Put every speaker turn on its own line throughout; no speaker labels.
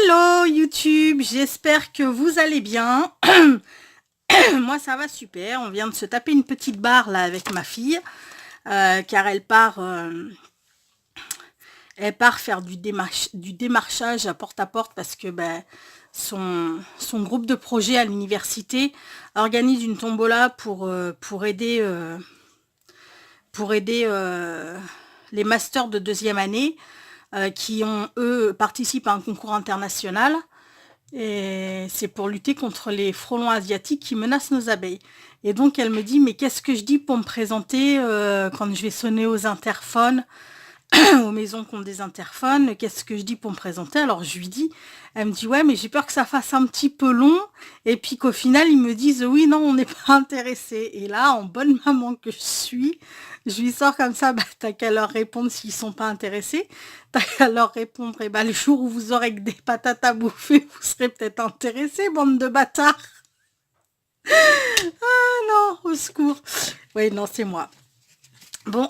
Hello YouTube, j'espère que vous allez bien. Moi ça va super, on vient de se taper une petite barre là avec ma fille, car elle part faire du démarchage à porte parce que son groupe de projet à l'université organise une tombola pour aider les masters de deuxième année qui eux participent à un concours international. Et c'est pour lutter contre les frelons asiatiques qui menacent nos abeilles. Et donc elle me dit, mais qu'est-ce que je dis pour me présenter quand je vais sonner aux interphones, aux maisons qui ont des interphones, qu'est-ce que je dis pour me présenter? Alors je lui dis, elle me dit, ouais, mais j'ai peur que ça fasse un petit peu long, et puis qu'au final ils me disent, oui, non, on n'est pas intéressé. Et là, en bonne maman que je suis, je lui sors comme ça, t'as qu'à leur répondre s'ils sont pas intéressés, t'as qu'à leur répondre, et le jour où vous aurez que des patates à bouffer, vous serez peut-être intéressés, bande de bâtards. Ah non, au secours. Oui, non, c'est moi. Bon,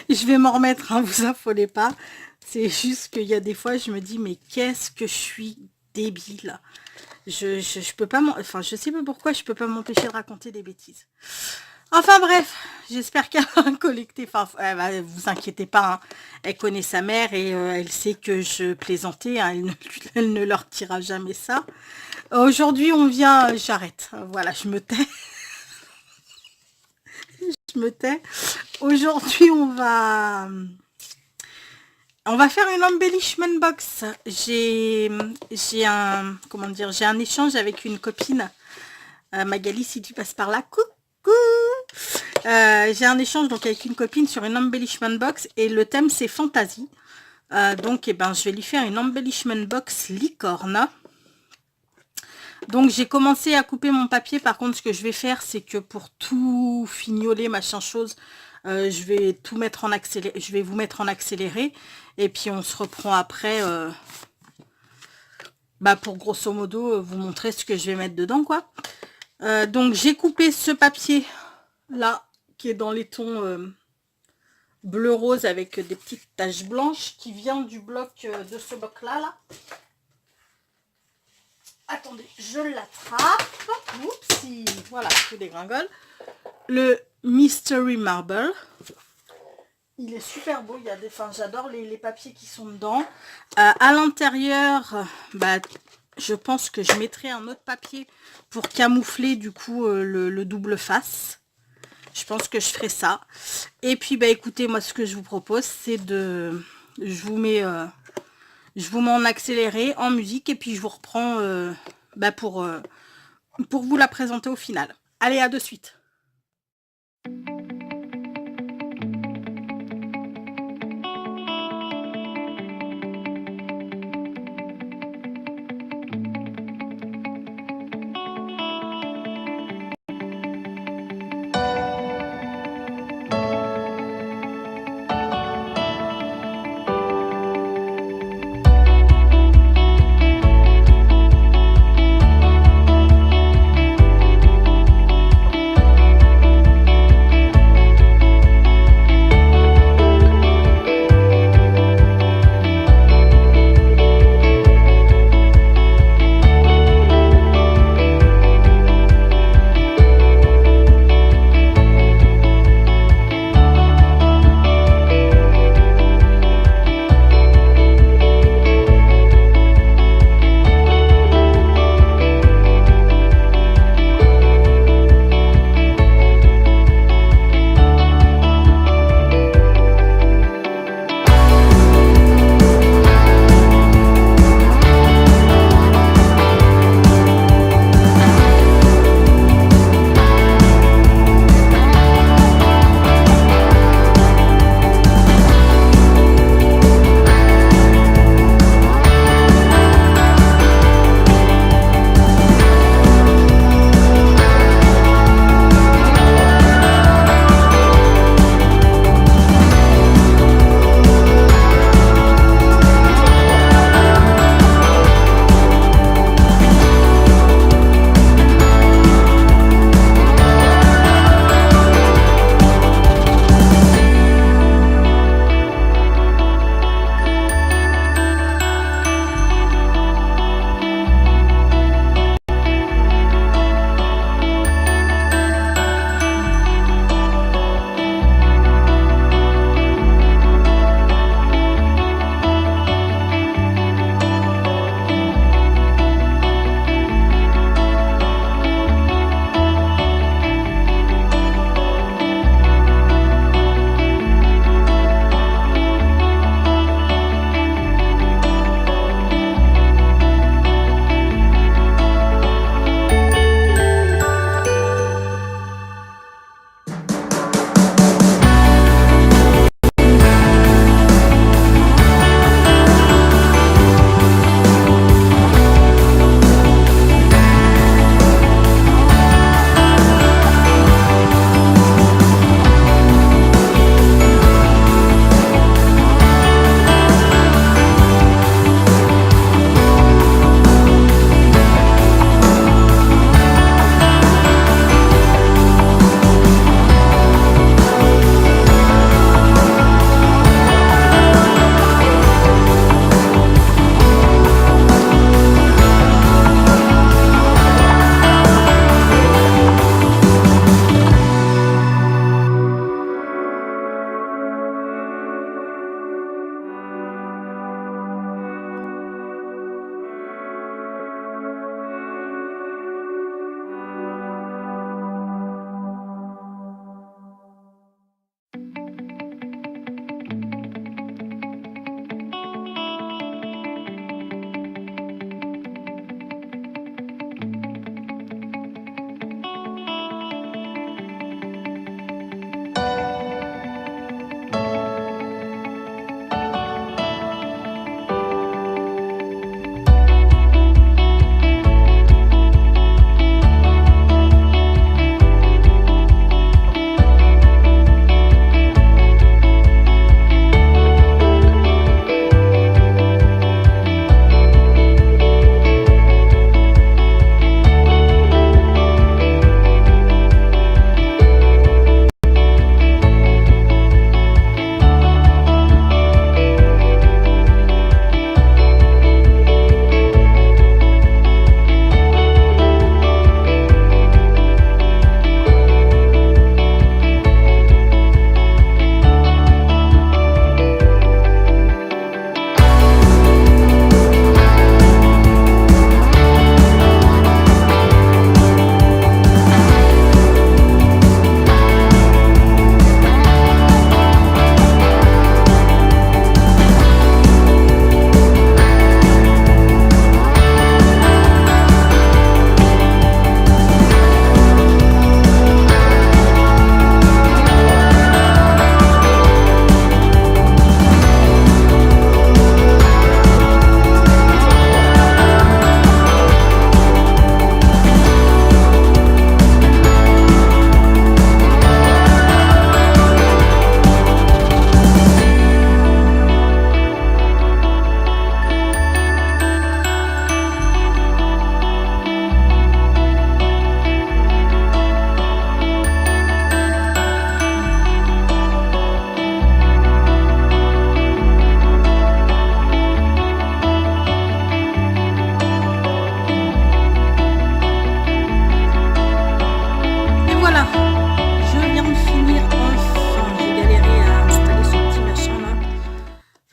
je vais m'en remettre, hein, vous affolez pas. C'est juste qu'il y a des fois, je me dis, mais qu'est-ce que je suis débile. Je peux pas, enfin, je sais pas pourquoi je peux pas m'empêcher de raconter des bêtises. Enfin bref, j'espère qu'elle va collecter. Enfin, vous inquiétez pas, hein, elle connaît sa mère et elle sait que je plaisantais. Hein, elle ne leur dira jamais ça. Aujourd'hui, on vient. J'arrête. Voilà, je me tais. Je me tais. Aujourd'hui, on va faire une embellishment box. J'ai un échange avec une copine. Magali, si tu passes par là, coucou. J'ai un échange donc avec une copine sur une embellishment box et le thème c'est fantasy. Donc je vais lui faire une embellishment box licorne. Donc j'ai commencé à couper mon papier. Par contre, ce que je vais faire, c'est que pour tout fignoler, machin chose, je vais tout mettre en accéléré. Je vais vous mettre en accéléré. Et puis on se reprend après pour grosso modo vous montrer ce que je vais mettre dedans, quoi. Donc j'ai coupé ce papier là qui est dans les tons bleu rose avec des petites taches blanches qui vient du bloc de ce bloc là. Attendez, je l'attrape. Oupsie, voilà, tout dégringole. Le Mystery Marble. Il est super beau. Il y a des, enfin, j'adore les papiers qui sont dedans. À l'intérieur, je pense que je mettrai un autre papier pour camoufler du coup le double face. Je pense que je ferai ça. Et puis écoutez, moi ce que je vous propose, c'est de, je vous mets en accéléré, en musique, et puis je vous reprends pour vous la présenter au final. Allez, à de suite.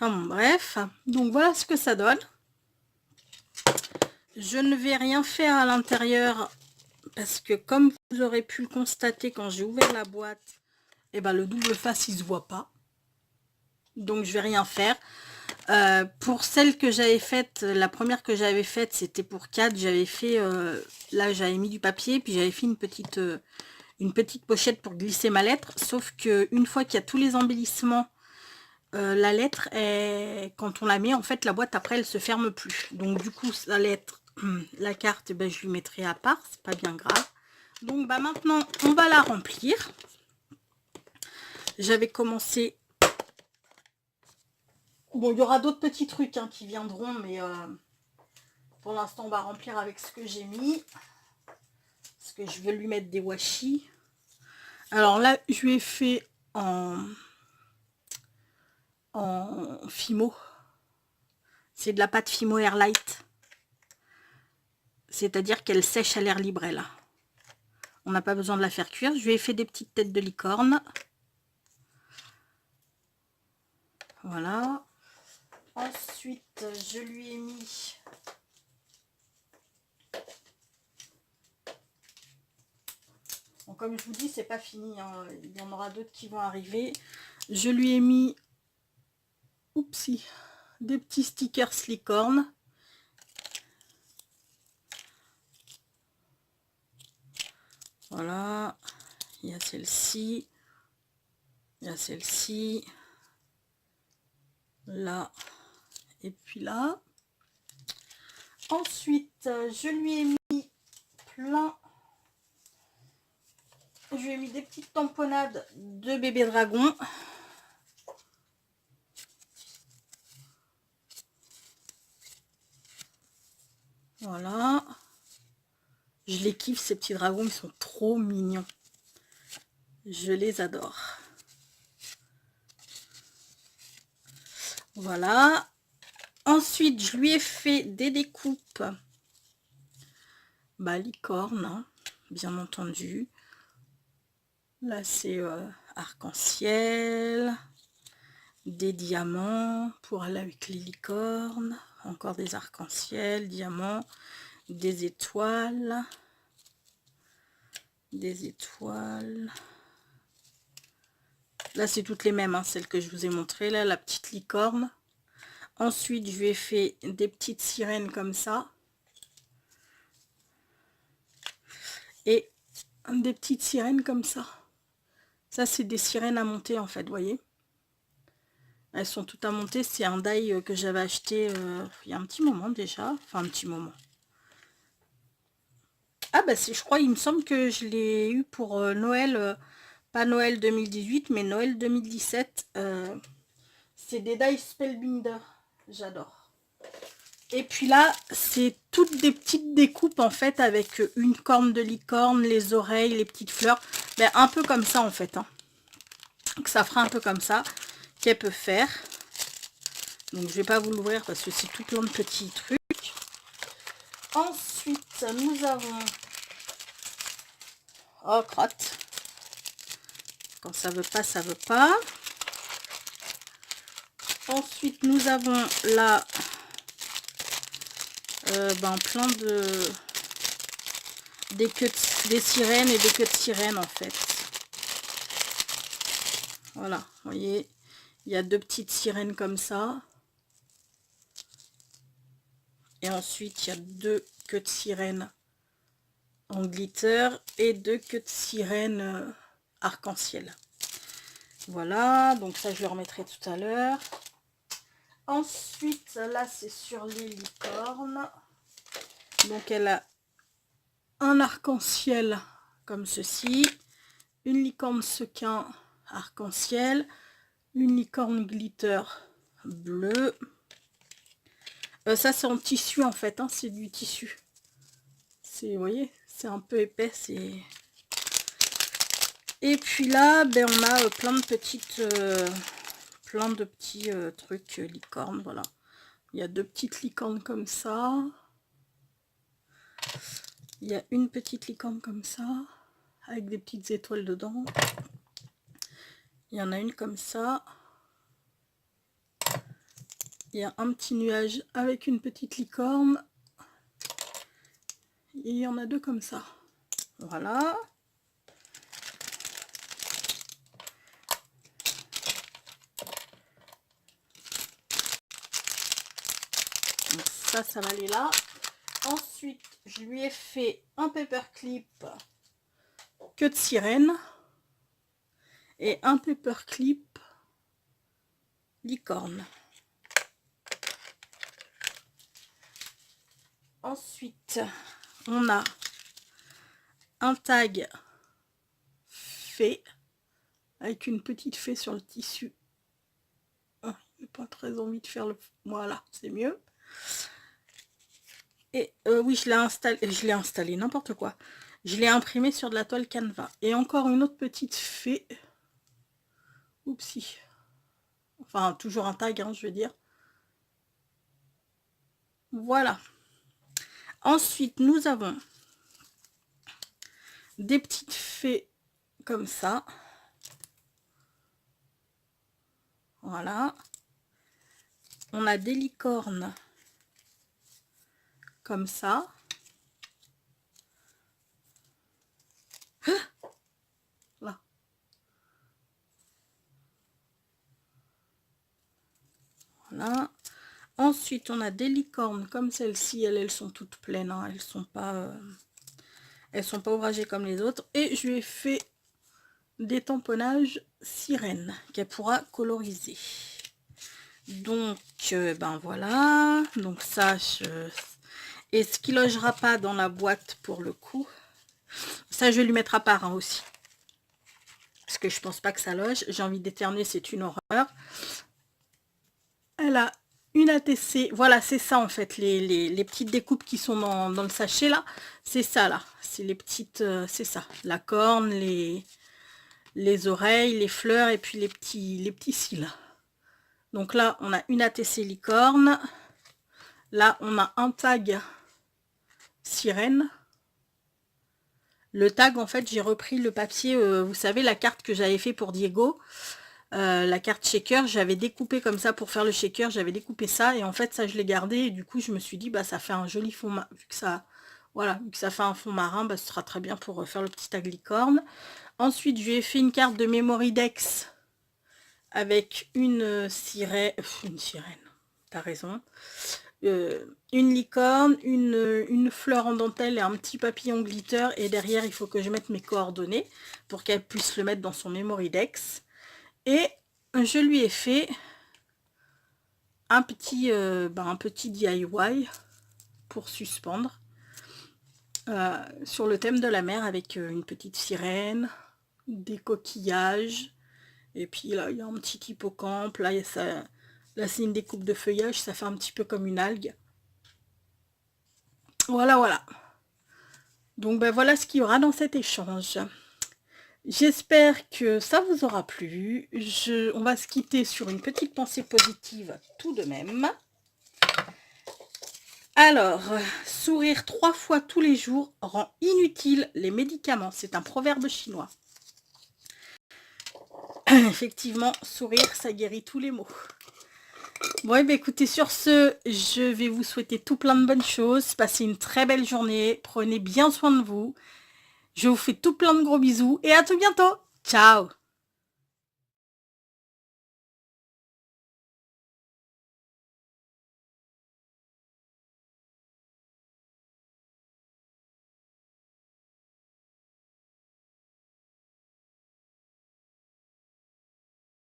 Enfin bon, bref. Donc voilà ce que ça donne. Je ne vais rien faire à l'intérieur parce que comme vous aurez pu le constater quand j'ai ouvert la boîte, et ben le double face il se voit pas. Donc je vais rien faire. Pour celle que j'avais faite, la première que j'avais faite, c'était pour 4. J'avais fait, là j'avais mis du papier, puis j'avais fait une petite pochette pour glisser ma lettre. Sauf que une fois qu'il y a tous les embellissements, la lettre, quand on la met, en fait, la boîte après, elle se ferme plus. Donc du coup, la lettre, la carte, ben, je lui mettrai à part, c'est pas bien grave. Donc bah maintenant, on va la remplir. J'avais commencé. Bon, il y aura d'autres petits trucs hein, qui viendront, mais pour l'instant, on va remplir avec ce que j'ai mis. Parce que je veux lui mettre des washi. Alors là, je lui ai fait en Fimo. C'est de la pâte Fimo Airlight. C'est-à-dire qu'elle sèche à l'air libre, là. On n'a pas besoin de la faire cuire. Je lui ai fait des petites têtes de licorne. Voilà. Ensuite, je lui ai mis... Bon, comme je vous dis, c'est pas fini. Hein. Il y en aura d'autres qui vont arriver. Je lui ai mis... Oupsie. Des petits stickers licorne. Voilà. Il y a celle-ci. Il y a celle-ci. Là. Et puis là. Ensuite, je lui ai mis plein... Je lui ai mis des petites tamponnades de bébé dragon. Voilà. Je les kiffe, ces petits dragons, ils sont trop mignons. Je les adore. Voilà. Ensuite, je lui ai fait des découpes. Bah, licorne, hein, bien entendu. Là, c'est arc-en-ciel. Des diamants pour aller avec les licornes. Encore des arc-en-ciel, diamants. Des étoiles. Des étoiles. Là, c'est toutes les mêmes, hein, celles que je vous ai montrées. Là, la petite licorne. Ensuite, je lui ai fait des petites sirènes comme ça. Et des petites sirènes comme ça. Ça, c'est des sirènes à monter, en fait, vous voyez. Elles sont toutes à monter. C'est un die que j'avais acheté il y a un petit moment déjà. Enfin, un petit moment. Ah, bah, je crois, il me semble que je l'ai eu pour Noël. Pas Noël 2018, mais Noël 2017. C'est des die Spellbinder. J'adore. Et puis là, c'est toutes des petites découpes en fait avec une corne de licorne, les oreilles, les petites fleurs. Ben, un peu comme ça en fait. Hein. Donc ça fera un peu comme ça qu'elle peut faire. Donc je vais pas vous l'ouvrir parce que c'est tout plein de petits trucs. Ensuite, nous avons... Oh, crotte. Quand ça veut pas, ça veut pas. Ensuite, nous avons là... plein de... Des sirènes et des queues de sirènes en fait. Voilà, vous voyez, il y a deux petites sirènes comme ça. Et ensuite, il y a deux queues de sirène en glitter et deux queues de sirène arc-en-ciel. Voilà, donc ça, je le remettrai tout à l'heure. Ensuite, là, c'est sur les licornes. Donc, elle a un arc-en-ciel comme ceci. Une licorne sequin arc-en-ciel. Une licorne glitter bleu. Ça, c'est en tissu, en fait. Hein, c'est du tissu. Vous voyez, c'est un peu épais. Et puis là, ben, on a plein de petites... plein de petits trucs licornes, voilà. Il y a deux petites licornes comme ça. Il y a une petite licorne comme ça, avec des petites étoiles dedans. Il y en a une comme ça. il y a un petit nuage avec une petite licorne. Et il y en a 2 comme ça. Voilà. Donc ça va aller là. Ensuite, je lui ai fait un paperclip queue de sirène et un paperclip licorne. Ensuite, on a un tag fée avec une petite fée sur le tissu. Oh, j'ai pas très envie de faire le... Voilà, c'est mieux. Et oui, je l'ai installé, n'importe quoi. Je l'ai imprimé sur de la toile Canva. Et encore une autre petite fée. Oupsie. Enfin, toujours un tag, hein, je veux dire. Voilà. Ensuite, nous avons des petites fées comme ça. Voilà. On a des licornes comme ça. Là. Voilà. Ensuite, on a des licornes comme celle-ci. Elles sont toutes pleines. Hein. Elles sont pas ouvragées comme les autres. Et je lui ai fait des tamponnages sirènes qu'elle pourra coloriser. Donc, ben voilà. Donc ça, et ce qui logera pas dans la boîte pour le coup, ça je vais lui mettre à part hein, aussi. Parce que je pense pas que ça loge. J'ai envie d'éternuer, c'est une horreur. Elle a une ATC. Voilà, c'est ça en fait. Les petites découpes qui sont dans le sachet là. C'est ça là. C'est les petites... c'est ça. La corne, les oreilles, les fleurs et puis les petits cils. Donc là, on a une ATC licorne. Là, on a un tag sirène. Le tag, en fait, j'ai repris le papier, vous savez, la carte que j'avais fait pour Diego. La carte shaker, j'avais découpé comme ça pour faire le shaker. J'avais découpé ça et en fait, ça, je l'ai gardé. Et du coup, je me suis dit, bah, ça fait un joli fond marin. Vu que ça fait un fond marin, bah, ce sera très bien pour faire le petit tag licorne. Ensuite, je lui ai fait une carte de Memory Dex avec une sirène. Une sirène, t'as raison. Une licorne, une fleur en dentelle et un petit papillon glitter. Et derrière, il faut que je mette mes coordonnées pour qu'elle puisse le mettre dans son Memory Dex. Et je lui ai fait un petit DIY pour suspendre sur le thème de la mer avec une petite sirène, des coquillages. Et puis là, il y a un petit hippocampe. Là, c'est une découpe de feuillage. Ça fait un petit peu comme une algue. Voilà, voilà. Donc, ben voilà ce qu'il y aura dans cet échange. J'espère que ça vous aura plu. On va se quitter sur une petite pensée positive tout de même. Alors, sourire 3 fois tous les jours rend inutile les médicaments. C'est un proverbe chinois. Effectivement, sourire, ça guérit tous les maux. Bon, et bien écoutez, sur ce, je vais vous souhaiter tout plein de bonnes choses. Passez une très belle journée. Prenez bien soin de vous. Je vous fais tout plein de gros bisous et à tout bientôt. Ciao!